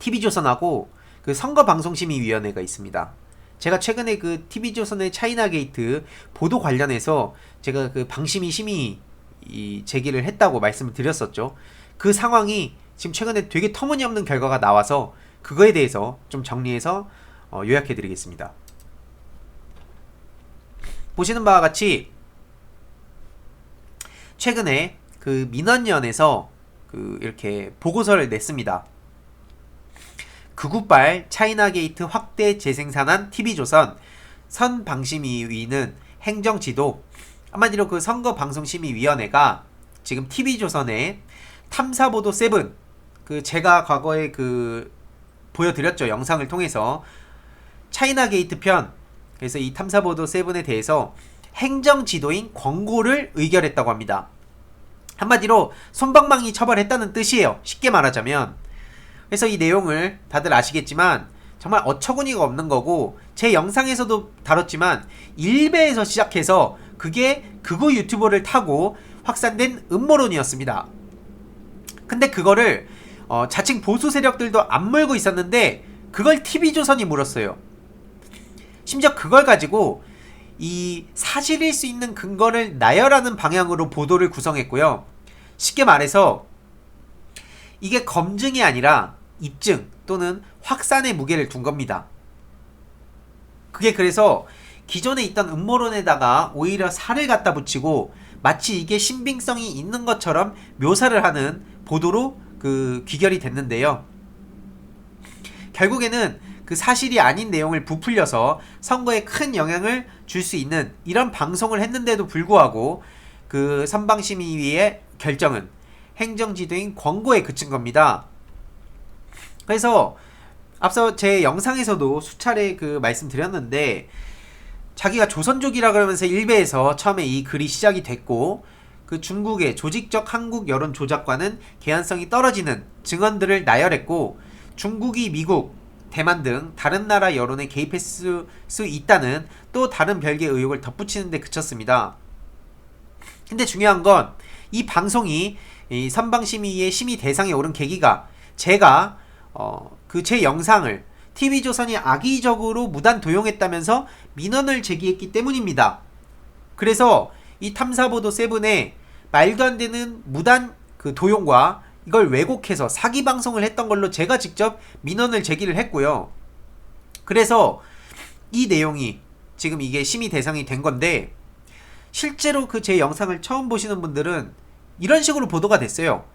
TV조선하고 그 선거방송심의위원회가 있습니다. 제가 최근에 그 TV조선의 차이나 게이트 보도 관련해서 제가 그 방심위 심의 제기를 했다고 말씀을 드렸었죠. 그 상황이 지금 최근에 되게 터무니없는 결과가 나와서 그거에 대해서 좀 정리해서 요약해 드리겠습니다. 보시는 바와 같이 최근에 그 민원연에서 그 이렇게 보고서를 냈습니다. 극우발 차이나 게이트 확대 재생산한 TV조선 선방심위위는 행정지도, 한마디로 그 선거방송심의위원회가 지금 TV조선의 탐사보도 7, 그 제가 과거에 그 보여드렸죠. 영상을 통해서 차이나 게이트 편, 그래서 이 탐사보도 7에 대해서 행정지도인 권고를 의결했다고 합니다. 한마디로 솜방망이 처벌했다는 뜻이에요. 쉽게 말하자면. 그래서 이 내용을 다들 아시겠지만 정말 어처구니가 없는 거고, 제 영상에서도 다뤘지만 일베에서 시작해서 그게 극우 유튜버를 타고 확산된 음모론이었습니다. 근데 그거를 자칭 보수 세력들도 안 물고 있었는데 그걸 TV조선이 물었어요. 심지어 그걸 가지고 이 사실일 수 있는 근거를 나열하는 방향으로 보도를 구성했고요. 쉽게 말해서 이게 검증이 아니라 입증 또는 확산의 무게를 둔 겁니다. 그게 그래서 기존에 있던 음모론에다가 오히려 살을 갖다 붙이고 마치 이게 신빙성이 있는 것처럼 묘사를 하는 보도로 그 귀결이 됐는데요. 결국에는 그 사실이 아닌 내용을 부풀려서 선거에 큰 영향을 줄 수 있는 이런 방송을 했는데도 불구하고 그 선방심의위의 결정은 행정지도인 권고에 그친 겁니다. 그래서 앞서 제 영상에서도 수차례 그 말씀드렸는데, 자기가 조선족이라 그러면서 일베에서 처음에 이 글이 시작이 됐고, 그 중국의 조직적 한국 여론 조작과는 개연성이 떨어지는 증언들을 나열했고, 중국이 미국, 대만 등 다른 나라 여론에 개입했을 수 있다는 또 다른 별개의 의혹을 덧붙이는 데 그쳤습니다. 근데 중요한 건 이 방송이 이 선방심의의 심의 대상에 오른 계기가 제가 그 제 영상을 TV조선이 악의적으로 무단 도용했다면서 민원을 제기했기 때문입니다. 그래서 이 탐사보도 7에 말도 안 되는 무단 그 도용과 이걸 왜곡해서 사기 방송을 했던 걸로 제가 직접 민원을 제기를 했고요. 그래서 이 내용이 지금 이게 심의 대상이 된 건데, 실제로 그 제 영상을 처음 보시는 분들은 이런 식으로 보도가 됐어요.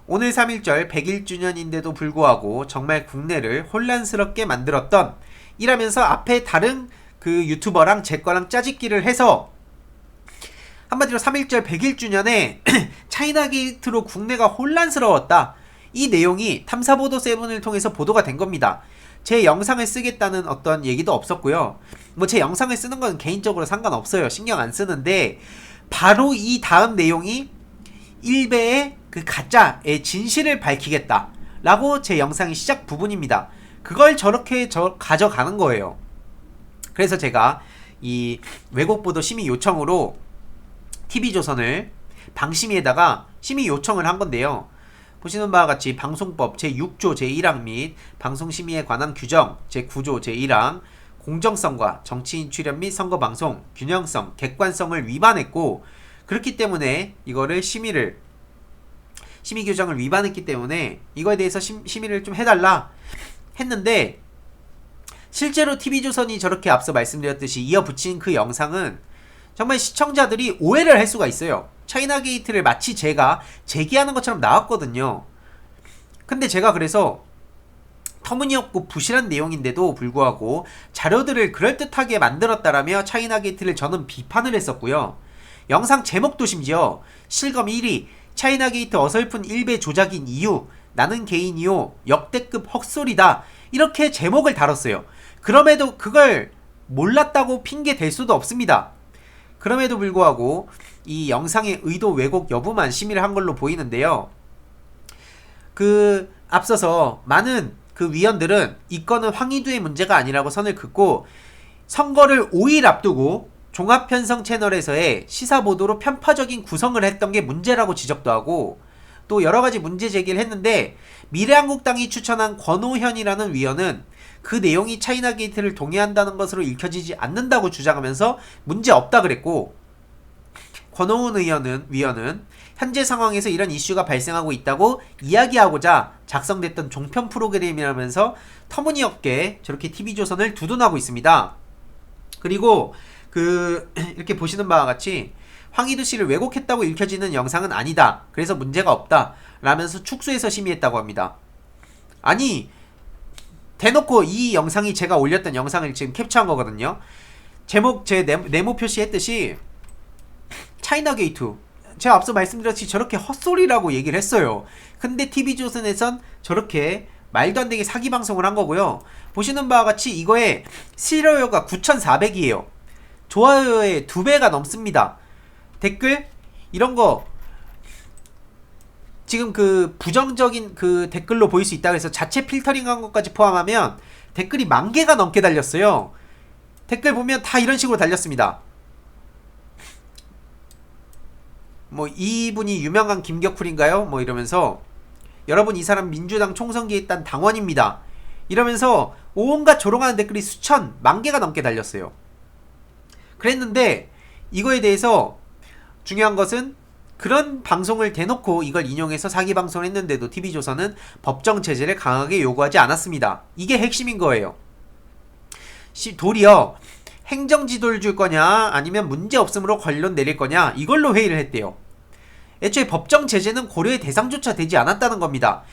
오늘 3.1절 100일주년인데도 불구하고 정말 국내를 혼란스럽게 만들었던, 이라면서 앞에 다른 그 유튜버랑 제 거랑 짜집기를 해서 한마디로 3.1절 100일주년에 차이나 게이트로 국내가 혼란스러웠다, 이 내용이 탐사보도 7을 통해서 보도가 된 겁니다. 제 영상을 쓰겠다는 어떤 얘기도 없었고요. 뭐 제 영상을 쓰는 건 개인적으로 상관없어요. 신경 안 쓰는데, 바로 이 다음 내용이 일베의 그 가짜의 진실을 밝히겠다 라고 제 영상의 시작 부분입니다. 그걸 저렇게 가져가는 거예요. 그래서 제가 이 왜곡보도 심의 요청으로 TV조선을 방심위에다가 심의 요청을 한 건데요. 보시는 바와 같이 방송법 제6조 제1항 및 방송심의에 관한 규정 제9조 제1항 공정성과 정치인 출연 및 선거방송 균형성, 객관성을 위반했고, 그렇기 때문에 이거를 심의 규정을 위반했기 때문에 이거에 대해서 심의를 좀 해달라 했는데, 실제로 TV조선이 저렇게 앞서 말씀드렸듯이 이어붙인 그 영상은 정말 시청자들이 오해를 할 수가 있어요. 차이나 게이트를 마치 제가 제기하는 것처럼 나왔거든요. 근데 제가 그래서 터무니없고 부실한 내용인데도 불구하고 자료들을 그럴듯하게 만들었다라며 차이나 게이트를 저는 비판을 했었고요. 영상 제목도 심지어 실검 1위 차이나 게이트 어설픈 일베 조작인 이유, 나는 개인이요 역대급 헛소리다, 이렇게 제목을 달았어요. 그럼에도 그걸 몰랐다고 핑계 댈 수도 없습니다. 그럼에도 불구하고 이 영상의 의도 왜곡 여부만 심의를 한 걸로 보이는데요. 그 앞서서 많은 그 위원들은 이 건은 황희두의 문제가 아니라고 선을 긋고, 선거를 5일 앞두고 종합편성 채널에서의 시사보도로 편파적인 구성을 했던 게 문제라고 지적도 하고, 또 여러 가지 문제 제기를 했는데 미래한국당이 추천한 권오현이라는 위원은 그 내용이 차이나 게이트를 동의한다는 것으로 읽혀지지 않는다고 주장하면서 문제 없다 그랬고, 권오은 위원은 현재 상황에서 이런 이슈가 발생하고 있다고 이야기하고자 작성됐던 종편 프로그램이라면서 터무니없게 저렇게 TV조선을 두둔하고 있습니다. 그리고 이렇게 보시는 바와 같이 황희두 씨를 왜곡했다고 읽혀지는 영상은 아니다. 그래서 문제가 없다. 라면서 축소해서 심의했다고 합니다. 아니, 대놓고 이 영상이 제가 올렸던 영상을 지금 캡처한 거거든요. 제목 제 네모 표시했듯이 차이나 게이트, 제가 앞서 말씀드렸듯이 저렇게 헛소리라고 얘기를 했어요. 근데 TV조선에선 저렇게 말도 안 되게 사기 방송을 한 거고요. 보시는 바와 같이 이거에 싫어요가 9,400이에요. 좋아요의 2배가 넘습니다. 댓글 이런 거 지금 부정적인 댓글로 보일 수 있다 그래서 자체 필터링한 것까지 포함하면 댓글이 10,000개가 넘게 달렸어요. 댓글 보면 다 이런 식으로 달렸습니다. 뭐 이분이 유명한 김격풀인가요? 뭐 이러면서 여러분 이 사람 민주당 총선기에 있던 당원입니다. 이러면서 온갖 조롱하는 댓글이 수천, 10,000개가 넘게 달렸어요. 그랬는데 이거에 대해서 중요한 것은 그런 방송을 대놓고 이걸 인용해서 사기 방송을 했는데도 TV조선은 법정 제재를 강하게 요구하지 않았습니다. 이게 핵심인 거예요. 도리어 행정지도를 줄 거냐 아니면 문제없음으로 결론 내릴 거냐 이걸로 회의를 했대요. 애초에 법정 제재는 고려의 대상조차 되지 않았다는 겁니다.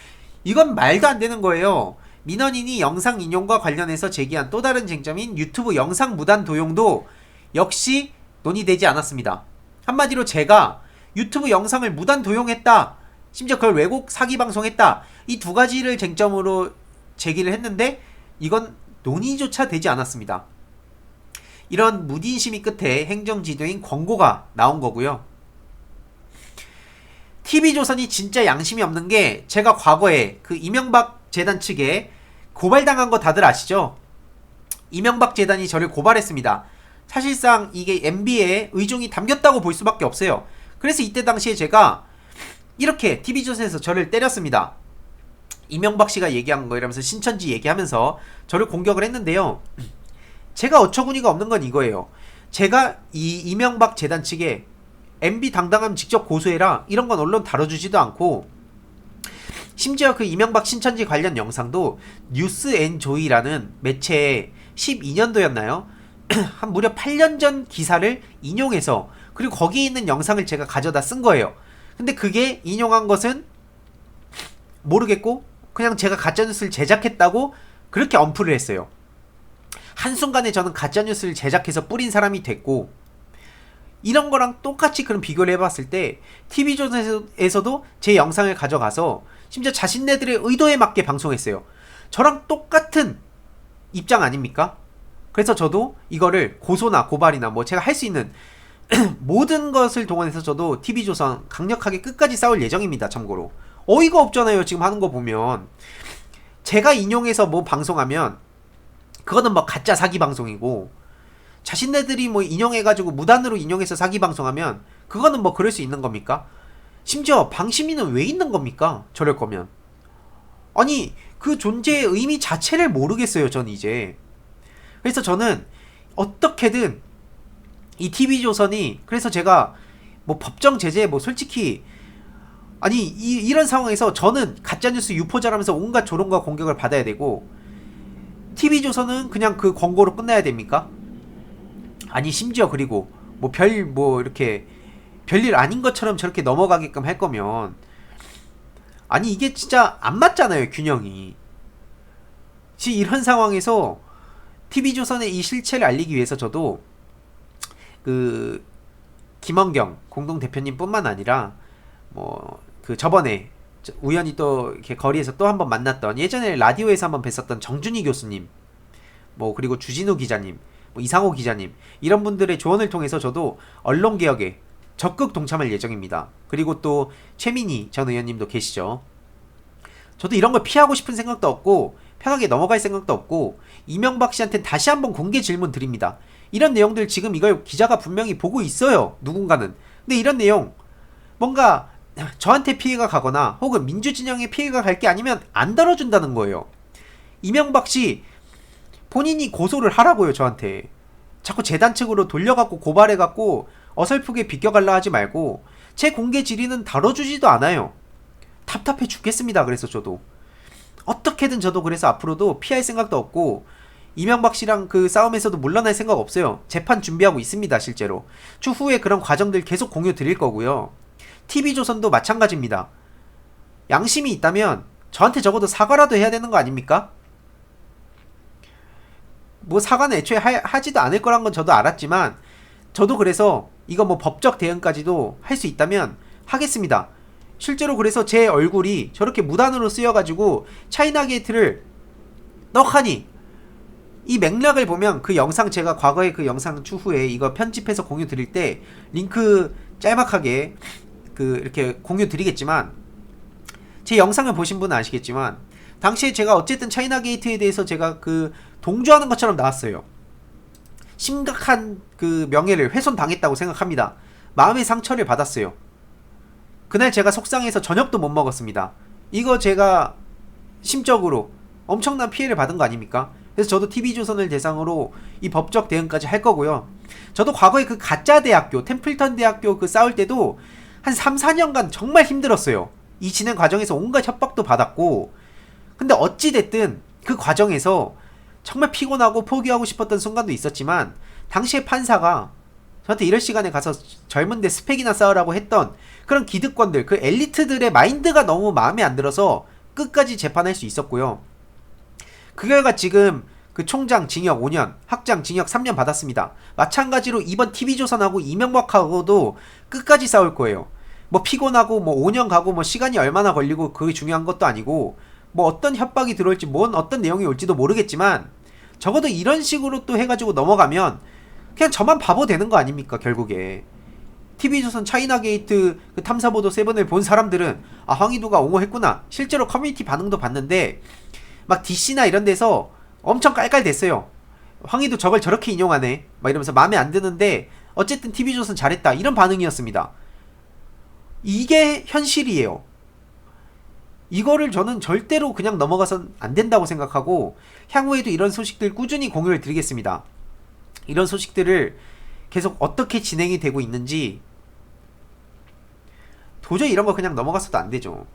이건 말도 안 되는 거예요. 민원인이 영상 인용과 관련해서 제기한 또 다른 쟁점인 유튜브 영상 무단 도용도 역시 논의되지 않았습니다. 한마디로 제가 유튜브 영상을 무단 도용했다, 심지어 그걸 왜곡 사기 방송했다, 이 두 가지를 쟁점으로 제기를 했는데 이건 논의조차 되지 않았습니다. 이런 무딘심이 끝에 행정지도인 권고가 나온 거고요. TV조선이 진짜 양심이 없는 게 제가 과거에 이명박 재단 측에 고발당한 거 다들 아시죠? 이명박 재단이 저를 고발했습니다. 사실상 이게 MB에 의중이 담겼다고 볼 수밖에 없어요. 그래서 이때 당시에 제가 이렇게 TV조선에서 저를 때렸습니다. 이명박 씨가 얘기한 거 이러면서 신천지 얘기하면서 저를 공격을 했는데요. 제가 어처구니가 없는 건 이거예요. 제가 이 이명박 재단 측에 MB 당당하면 직접 고소해라 이런 건 언론 다뤄주지도 않고, 심지어 이명박 신천지 관련 영상도 뉴스앤조이라는 매체에 12년도였나요? 한 무려 8년 전 기사를 인용해서 그리고 거기에 있는 영상을 제가 가져다 쓴 거예요. 근데 그게 인용한 것은 모르겠고 그냥 제가 가짜뉴스를 제작했다고 그렇게 언플을 했어요. 한순간에 저는 가짜뉴스를 제작해서 뿌린 사람이 됐고, 이런 거랑 똑같이 그런 비교를 해봤을 때 TV조선에서도 제 영상을 가져가서 심지어 자신네들의 의도에 맞게 방송했어요. 저랑 똑같은 입장 아닙니까? 그래서 저도 이거를 고소나 고발이나 뭐 제가 할 수 있는 모든 것을 동원해서 저도 TV조선 강력하게 끝까지 싸울 예정입니다. 참고로 어이가 없잖아요. 지금 하는 거 보면 제가 인용해서 뭐 방송하면 그거는 뭐 가짜 사기 방송이고, 자신네들이 뭐 인용해가지고 무단으로 인용해서 사기 방송하면 그거는 뭐 그럴 수 있는 겁니까? 심지어 방심위는 왜 있는 겁니까? 저럴 거면. 아니 그 존재의 의미 자체를 모르겠어요. 전 이제. 그래서 저는 어떻게든 이 TV조선이, 그래서 제가 뭐 법정 제재 뭐 솔직히 아니 이런 상황에서 저는 가짜뉴스 유포자라면서 온갖 조롱과 공격을 받아야 되고, TV조선은 그냥 그 권고로 끝나야 됩니까? 아니 심지어 그리고 뭐 이렇게 별일 아닌 것처럼 저렇게 넘어가게끔 할 거면, 아니 이게 진짜 안 맞잖아요. 균형이. 지금 이런 상황에서 TV조선의 이 실체를 알리기 위해서 저도 김원경 공동대표님 뿐만 아니라 저번에 우연히 또 이렇게 거리에서 또 한번 만났던, 예전에 라디오에서 한번 뵀었던 정준희 교수님, 그리고 주진우 기자님, 이상호 기자님, 이런 분들의 조언을 통해서 저도 언론개혁에 적극 동참할 예정입니다. 그리고 또 최민희 전 의원님도 계시죠. 저도 이런 걸 피하고 싶은 생각도 없고 편하게 넘어갈 생각도 없고, 이명박 씨한테 다시 한번 공개 질문 드립니다. 이런 내용들 지금 이걸 기자가 분명히 보고 있어요. 누군가는. 근데 이런 내용 뭔가 저한테 피해가 가거나 혹은 민주진영에 피해가 갈 게 아니면 안 다뤄준다는 거예요. 이명박 씨 본인이 고소를 하라고요. 저한테 자꾸 재단 측으로 돌려갖고 고발해갖고 어설프게 비껴갈라 하지 말고 제 공개 질의는 다뤄주지도 않아요. 답답해 죽겠습니다. 그래서 저도 어떻게든 저도 그래서 앞으로도 피할 생각도 없고 이명박 씨랑 그 싸움에서도 물러날 생각 없어요. 재판 준비하고 있습니다. 실제로 추후에 그런 과정들 계속 공유 드릴 거고요. TV조선도 마찬가지입니다. 양심이 있다면 저한테 적어도 사과라도 해야 되는 거 아닙니까? 뭐 사과는 애초에 하지도 않을 거란 건 저도 알았지만 저도 그래서 이거 뭐 법적 대응까지도 할 수 있다면 하겠습니다. 실제로 그래서 제 얼굴이 저렇게 무단으로 쓰여가지고 차이나 게이트를 떡하니 이 맥락을 보면 그 영상 제가 과거에 그 영상 추후에 이거 편집해서 공유 드릴 때 링크 짤막하게 그 이렇게 공유 드리겠지만 제 영상을 보신 분은 아시겠지만 당시에 제가 어쨌든 차이나 게이트에 대해서 제가 그 동조하는 것처럼 나왔어요. 심각한 그 명예를 훼손당했다고 생각합니다. 마음의 상처를 받았어요. 그날 제가 속상해서 저녁도 못 먹었습니다. 이거 제가 심적으로 엄청난 피해를 받은 거 아닙니까? 그래서 저도 TV조선을 대상으로 이 법적 대응까지 할 거고요. 저도 과거에 그 가짜 대학교, 템플턴 대학교 그 싸울 때도 한 3, 4년간 정말 힘들었어요. 이 진행 과정에서 온갖 협박도 받았고 근데 어찌됐든 그 과정에서 정말 피곤하고 포기하고 싶었던 순간도 있었지만 당시에 판사가 저한테 이럴 시간에 가서 젊은데 스펙이나 쌓으라고 했던 그런 기득권들, 그 엘리트들의 마인드가 너무 마음에 안 들어서 끝까지 재판할 수 있었고요. 그 결과 지금 그 총장 징역 5년, 학장 징역 3년 받았습니다. 마찬가지로 이번 TV조선하고 이명박하고도 끝까지 싸울 거예요. 뭐 피곤하고 뭐 5년 가고 뭐 시간이 얼마나 걸리고 그게 중요한 것도 아니고 뭐 어떤 협박이 들어올지 뭔 어떤 내용이 올지도 모르겠지만 적어도 이런 식으로 또 해가지고 넘어가면 그냥 저만 바보 되는 거 아닙니까 결국에. TV조선 차이나 게이트 그 탐사보도 세븐을 본 사람들은 아 황희도가 옹호했구나. 실제로 커뮤니티 반응도 봤는데 막 DC나 이런 데서 엄청 깔깔댔어요. 황희도 저걸 저렇게 인용하네 막 이러면서 마음에 안 드는데 어쨌든 TV조선 잘했다 이런 반응이었습니다. 이게 현실이에요. 이거를 저는 절대로 그냥 넘어가선 안 된다고 생각하고 향후에도 이런 소식들 꾸준히 공유를 드리겠습니다. 이런 소식들을 계속 어떻게 진행이 되고 있는지 도저히 이런 거 그냥 넘어가서도 안 되죠.